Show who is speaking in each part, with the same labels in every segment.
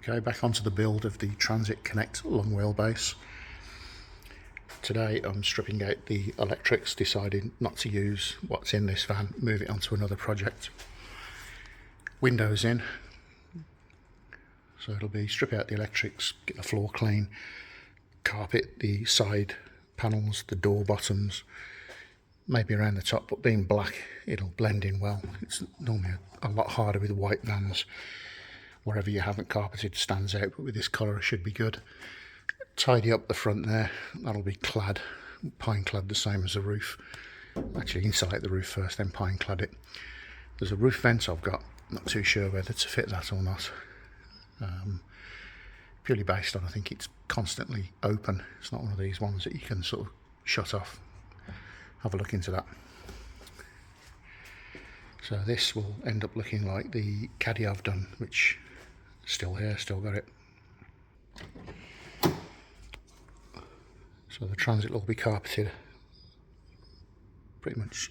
Speaker 1: Okay, back onto the build of the Transit Connect long wheelbase. Today I'm stripping out the electrics, deciding not to use what's in this van, move it onto another project. Windows in, so it'll be strip out the electrics, get the floor clean, carpet the side panels, the door bottoms, maybe around the top, but being black it'll blend in well. It's normally a lot harder with white vans. Wherever you haven't carpeted stands out, but with this colour it should be good. Tidy up the front there, that'll be clad, pine clad the same as the roof. Actually insulate the roof first, then pine clad it. There's a roof vent I've got, not too sure whether to fit that or not. Purely based on I think it's constantly open. It's not one of these ones that you can sort of shut off. Have a look into that. So this will end up looking like the caddy I've done, which is still here, still got it. So the transit will be carpeted, pretty much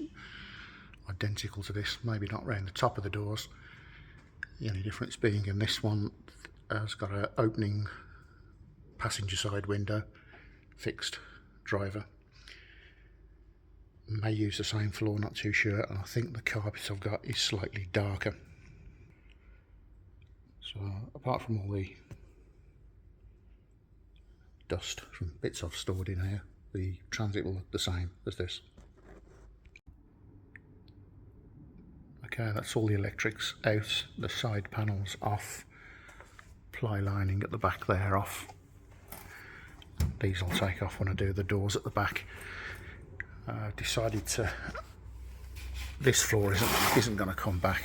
Speaker 1: identical to this, maybe not round the top of the doors. The only difference being in this one has got an opening passenger side window, fixed driver. May use the same floor, not too sure, and I think the carpet I've got is slightly darker. So apart from all the dust from bits I've stored in here, the transit will look the same as this. Okay, that's all the electrics out, the side panels off, ply lining at the back there off. These I'll take off when I do the doors at the back. Decided to, this floor isn't going to come back.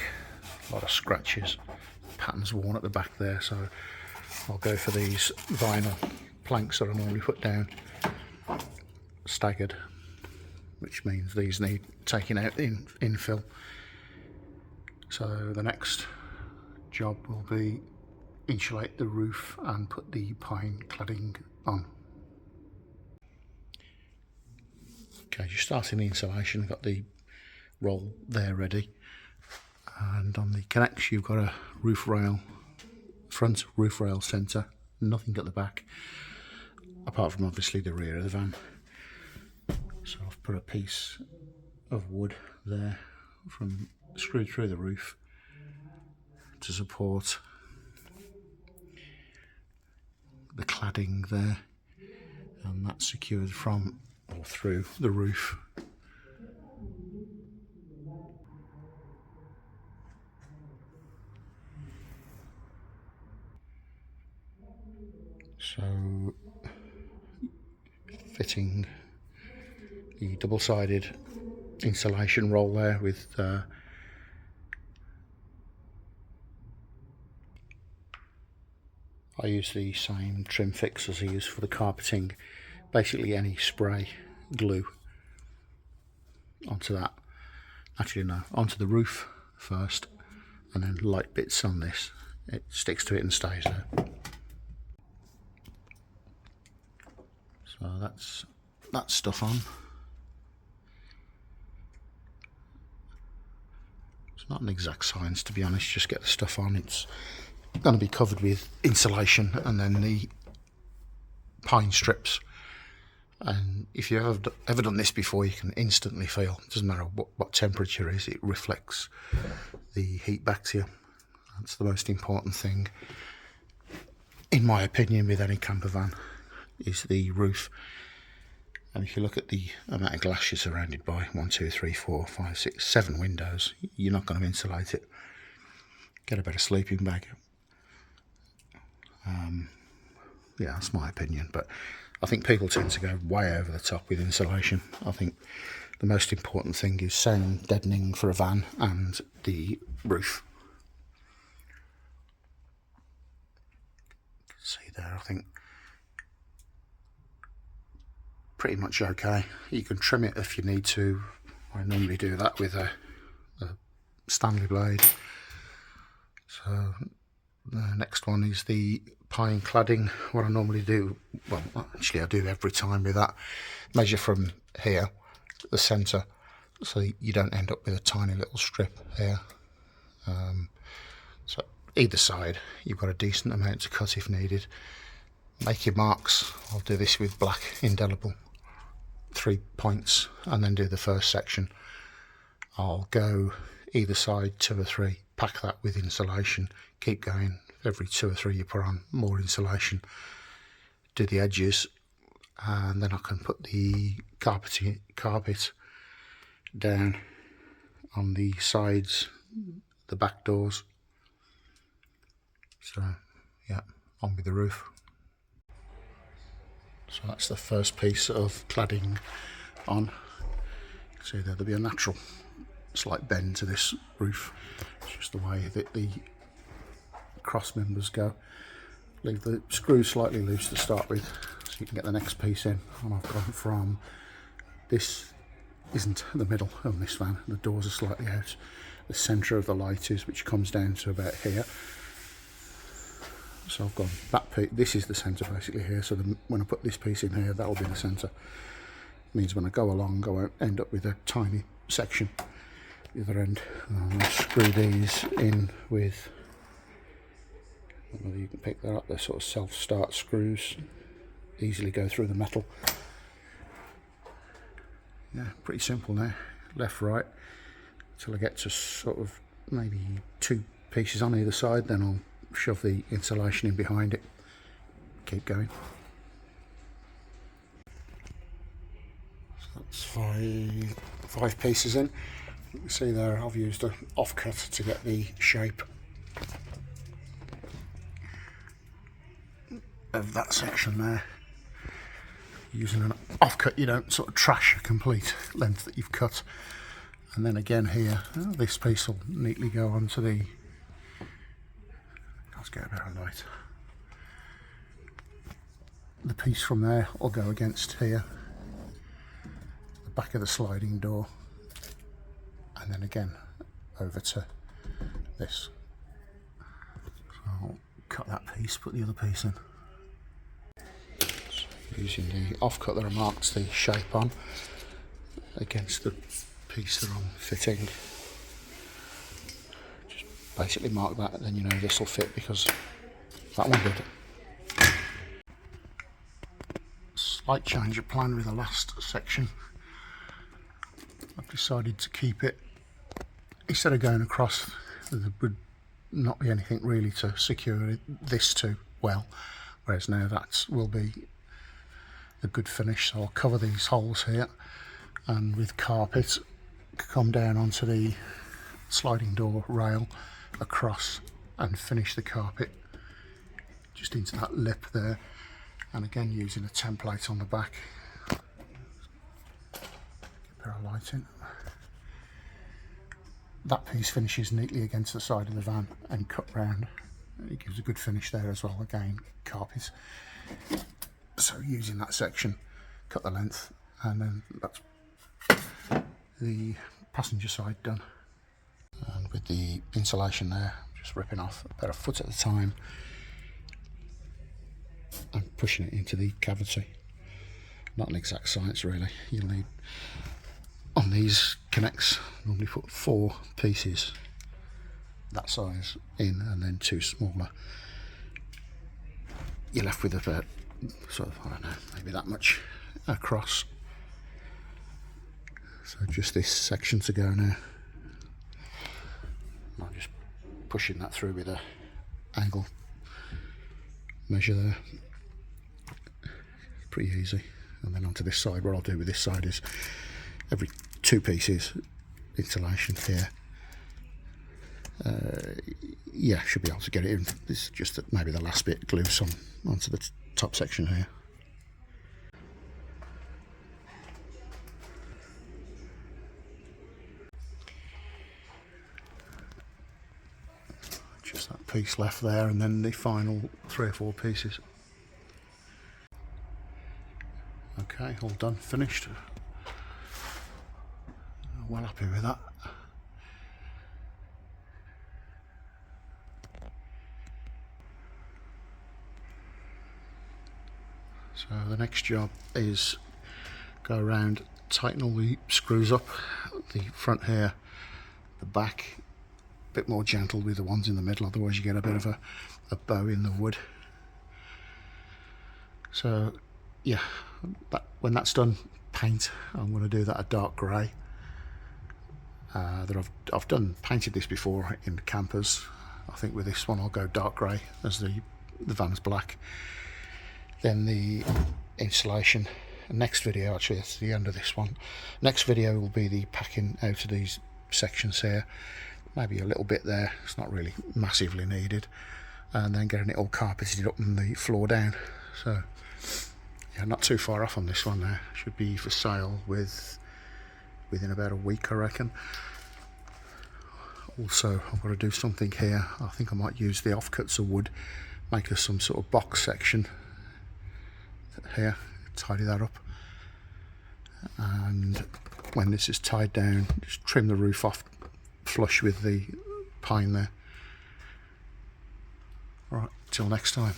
Speaker 1: A lot of scratches, patterns worn at the back there, so I'll go for these vinyl planks that I normally put down, staggered, which means these need taking out in infill. So the next job will be insulate the roof and put the pine cladding on. Okay, just starting the insulation, got the roll there ready, and on the connects you've got a roof rail, front roof rail centre, nothing at the back, apart from obviously the rear of the van. So I've put a piece of wood there from screwed through the roof to support the cladding there, and that's secured from or through the roof. So fitting the double-sided insulation roll there with I use the same trim fix as I use for the carpeting, basically any spray glue onto that, actually no, onto the roof first, and then light bits on this, it sticks to it and stays there. So that's that stuff on. It's not an exact science, to be honest, just get the stuff on. It's going to be covered with insulation and then the pine strips. And if you've ever done this before, you can instantly feel, it doesn't matter what temperature it is, it reflects the heat back to you. That's the most important thing, in my opinion, with any camper van, is the roof. And if you look at the amount of glass you're surrounded by, 1, 2, 3, 4, 5, 6, 7 windows, you're not going to insulate it. Get a better sleeping bag. Yeah, that's my opinion, but I think people tend to go way over the top with insulation. I think the most important thing is sound deadening for a van and the roof. See there, I think pretty much okay. You can trim it if you need to. I normally do that with a Stanley blade. So the next one is the pine cladding. What I normally do, well actually I do every time with that, measure from here to the centre so you don't end up with a tiny little strip here. So either side you've got a decent amount to cut if needed. Make your marks. I'll do this with black indelible 3 points and then do the first section. I'll go either side 2 or 3, pack that with insulation, keep going. Every 2 or 3 you put on more insulation, do the edges, and then I can put the carpet down on the sides, the back doors. So yeah, on with the roof. So that's the first piece of cladding on. See there'll be a natural slight bend to this roof. It's just the way that the cross members go. Leave the screws slightly loose to start with so you can get the next piece in. And I've gone from, this isn't the middle of this van, the doors are slightly out. The centre of the light is, which comes down to about here. So I've gone that piece, this is the centre basically here, so when I put this piece in here, that'll be the centre. Means when I go along, I won't end up with a tiny section at the other end. And I'll screw these in with, I don't know whether you can pick that up, they're sort of self-start screws, easily go through the metal. Yeah, pretty simple now, left, right, until I get to sort of maybe 2 pieces on either side, then I'll shove the insulation in behind it, keep going. So that's five pieces in. You can see there I've used an offcut to get the shape of that section there. Using an offcut you don't sort of trash a complete length that you've cut. And then again here, this piece will neatly go onto the, let's get a bit of light. The piece from there will go against here, the back of the sliding door, and then again over to this. So I'll cut that piece, put the other piece in. So using the offcut that I marked the shape on against the piece that I'm fitting. Just basically mark that, and then you know this will fit because that one did. Slight change of plan with the last section. I've decided to keep it, instead of going across, there would not be anything really to secure this to well, whereas now that will be a good finish. So I'll cover these holes here and with carpet come down onto the sliding door rail across and finish the carpet just into that lip there, and again using a template on the back. Get a pair of light in. That piece finishes neatly against the side of the van and cut round. It gives a good finish there as well, again carpet. So using that section, cut the length, and then that's the passenger side done. And with the insulation there, just ripping off about a foot at a time and pushing it into the cavity. Not an exact science really. You'll need, on these connects, normally put 4 pieces that size in and then 2 smaller. You're left with about sort of, I don't know, maybe that much across. So just this section to go now. I'm just pushing that through with a angle measure there. Pretty easy. And then onto this side, what I'll do with this side is every 2 pieces insulation here. Yeah, should be able to get it in. This is just that maybe the last bit glue some onto the top section here. Just that piece left there, and then the final 3 or 4 pieces. Okay, all done, finished. Well happy with that. So the next job is go around, tighten all the screws up, the front here, the back, bit more gentle with the ones in the middle, otherwise you get a bit of a bow in the wood. So yeah, when that's done, paint, I'm going to do that a dark grey. That I've painted this before in the campers. I think with this one I'll go dark grey as the van's black. Then the insulation. Next video, actually that's the end of this one. Next video will be the packing out of these sections here. Maybe a little bit there, it's not really massively needed. And then getting it all carpeted up and the floor down. So yeah, not too far off on this one now. Should be for sale within about a week, I reckon. Also, I've got to do something here. I think I might use the offcuts of wood, make us some sort of box section here, tidy that up, and when this is tied down, just trim the roof off flush with the pine there. Right, till next time.